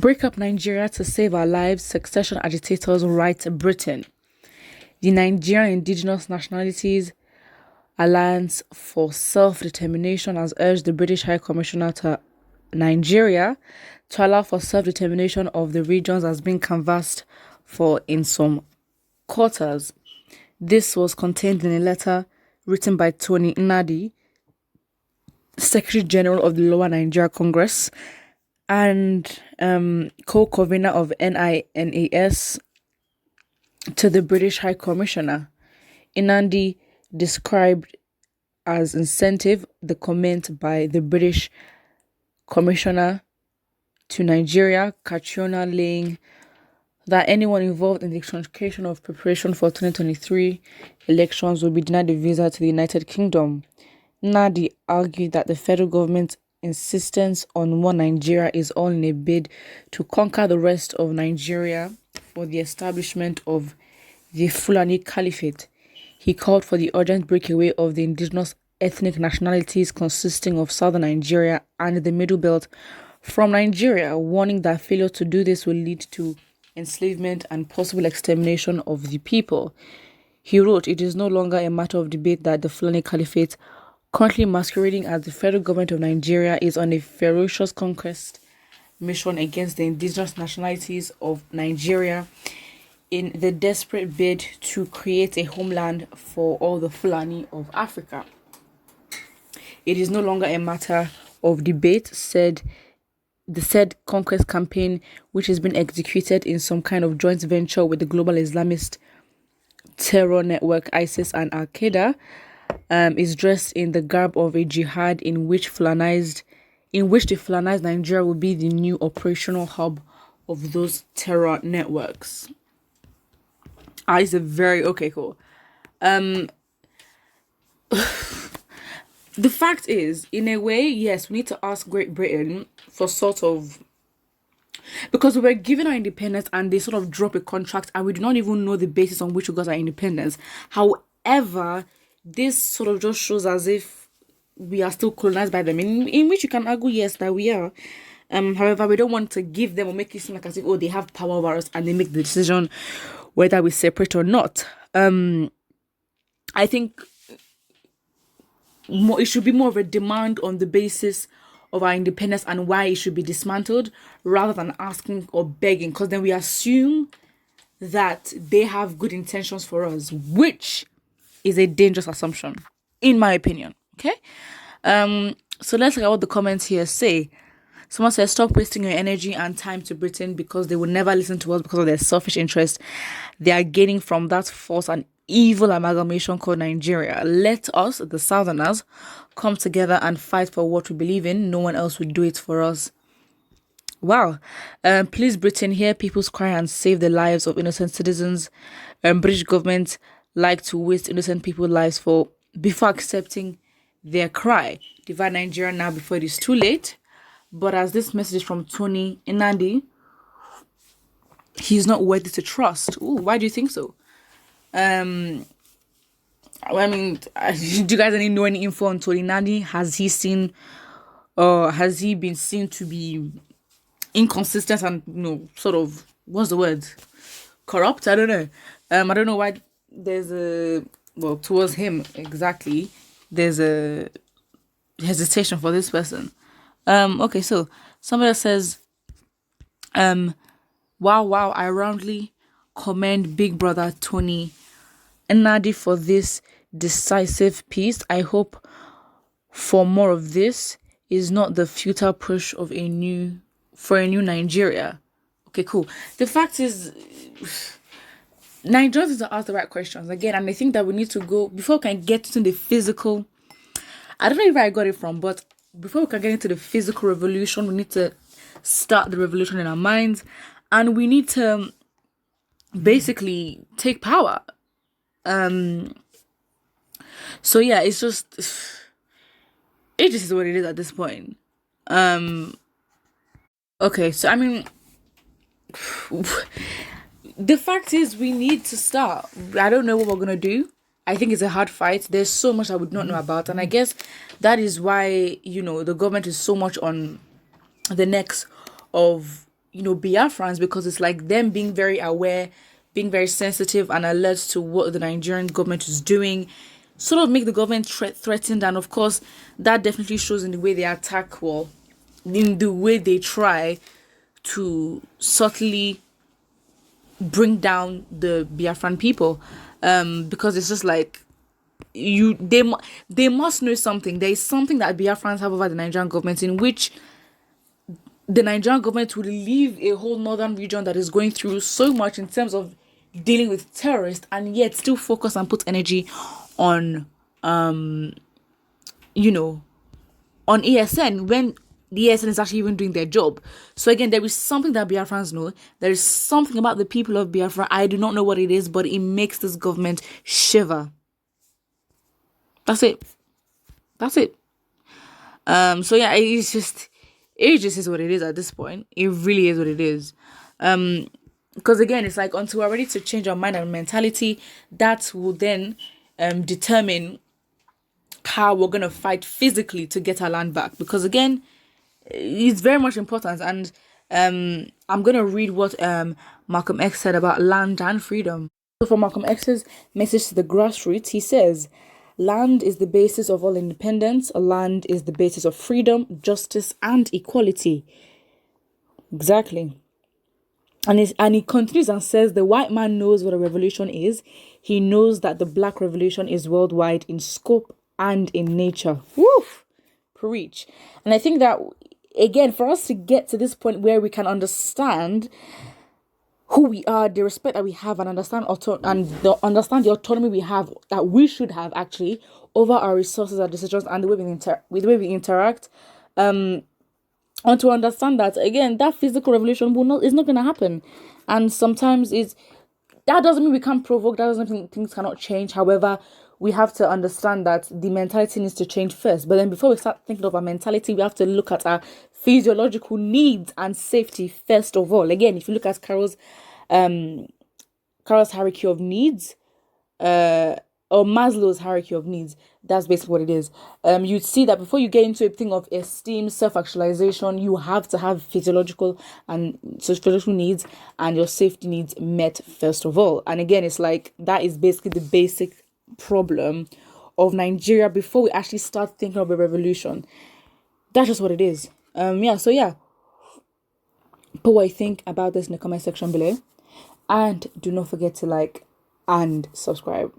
Break up Nigeria to save our lives, succession agitators write Britain. The Nigerian Indigenous Nationalities Alliance for Self-Determination has urged the British High Commissioner to Nigeria to allow for self-determination of the regions as being canvassed for in some quarters. This was contained in a letter written by Tony Nnadi, Secretary General of the Lower Nigeria Congress and co-convener of NINAS, to the British High Commissioner. Nnadi described as incentive the comment by the British Commissioner to Nigeria, Katrina, laying that anyone involved in the truncation of preparation for 2023 elections will be denied a visa to the United Kingdom. Nnadi argued that the federal government's insistence on one Nigeria is all in a bid to conquer the rest of Nigeria for the establishment of the Fulani Caliphate. He called for the urgent breakaway of the indigenous ethnic nationalities consisting of southern Nigeria and the Middle Belt from Nigeria, warning that failure to do this will lead to enslavement and possible extermination of the people. He wrote, "It is no longer a matter of debate that the Fulani Caliphate, currently masquerading as the federal government of Nigeria, is on a ferocious conquest mission against the indigenous nationalities of Nigeria in the desperate bid to create a homeland for all the Fulani of Africa. It is no longer a matter of debate," said the said conquest campaign, which has been executed in some kind of joint venture with the global Islamist terror network ISIS and Al-Qaeda, is dressed in the garb of a jihad in which the Fulanized Nigeria will be the new operational hub of those terror networks. It's a very okay, cool. The fact is, in a way, yes, we need to ask Great Britain for sort of, because we were given our independence and they sort of drop a contract and we do not even know the basis on which we got our independence. However, this sort of just shows as if we are still colonized by them, in which you can argue, yes, that we are. However, we don't want to give them or make it seem like as if, oh, they have power over us and they make the decision whether we separate or not. I think it should be more of a demand on the basis of our independence and why it should be dismantled, rather than asking or begging, because then we assume that they have good intentions for us, which is a dangerous assumption, in my opinion. Okay, so let's look at what the comments here say. Someone says, "Stop wasting your energy and time to Britain because they will never listen to us because of their selfish interest they are gaining from that false and evil amalgamation called Nigeria. Let us, the Southerners, come together and fight for what we believe in. No one else will do it for us." Wow. Please, Britain, hear people's cry and save the lives of innocent citizens. British government like to waste innocent people's lives before accepting their cry. Divide Nigeria now before it is too late. But as this message from Tony Nnadi, he's not worthy to trust. Ooh, why do you think so? Do you guys know any info on Tony Nnadi? Has he been seen to be inconsistent and, sort of, what's the word? Corrupt? I don't know. I don't know why there's towards him exactly, there's a hesitation for this person. Okay, so somebody says, wow, I roundly commend Big Brother Tony Nnadi for this decisive piece. I hope for more of this is not the futile push of a new Nigeria. Okay, cool. The fact is, Nigerians need to ask the right questions again, and I think that we need to go, before we can get into the physical, I don't know where I got it from, but before we can get into the physical revolution, we need to start the revolution in our minds, and we need to basically take power. So yeah, it just is what it is at this point. Okay, so the fact is we need to start. I don't know what we're gonna do. I think it's a hard fight. There's so much I would not know about, and I guess that is why the government is so much on the necks of Biafrans, because it's like them being very aware, being very sensitive and alert to what the Nigerian government is doing, sort of make the government threatened. And of course, that definitely shows in the way they attack, well, in the way they try to subtly bring down the Biafran people. Because it's just like, they must know something. There is something that Biafrans have over the Nigerian government, in which the Nigerian government will leave a whole northern region that is going through so much in terms of dealing with terrorists, and yet still focus and put energy on on ESN, when the ESN is actually even doing their job. So again, there is something that Biafrans know. There is something about the people of Biafra. I do not know what it is, but it makes this government shiver. That's it. So yeah, it just is what it is at this point. It really is what it is. Because again, it's like, until we're ready to change our mind and mentality, that will then determine how we're gonna fight physically to get our land back. Because again, it's very much important. And I'm gonna read what Malcolm X said about land and freedom. So for Malcolm X's message to the grassroots, he says, "Land is the basis of all independence. Land is the basis of freedom, justice, and equality." Exactly. And he continues and says, "The white man knows what a revolution is. He knows that the black revolution is worldwide in scope and in nature." Woof! Preach. And I think that, again, for us to get to this point where we can understand who we are, the respect that we have, and understand the autonomy we have, that we should have actually, over our resources, our decisions, and the way we interact, and to understand that, again, that physical revolution is not going to happen. And sometimes that doesn't mean we can't provoke, that doesn't mean things cannot change. However, we have to understand that the mentality needs to change first. But then before we start thinking of our mentality, we have to look at our physiological needs and safety first of all. Again, if you look at Carol's hierarchy of needs, or Maslow's hierarchy of needs, that's basically what it is. You'd see that before you get into a thing of esteem, self-actualization, you have to have physiological needs and your safety needs met first of all. And again, it's like, that is basically the basic problem of Nigeria before we actually start thinking of a revolution. That's just what it is. So put what you think about this in the comment section below, and do not forget to like and subscribe.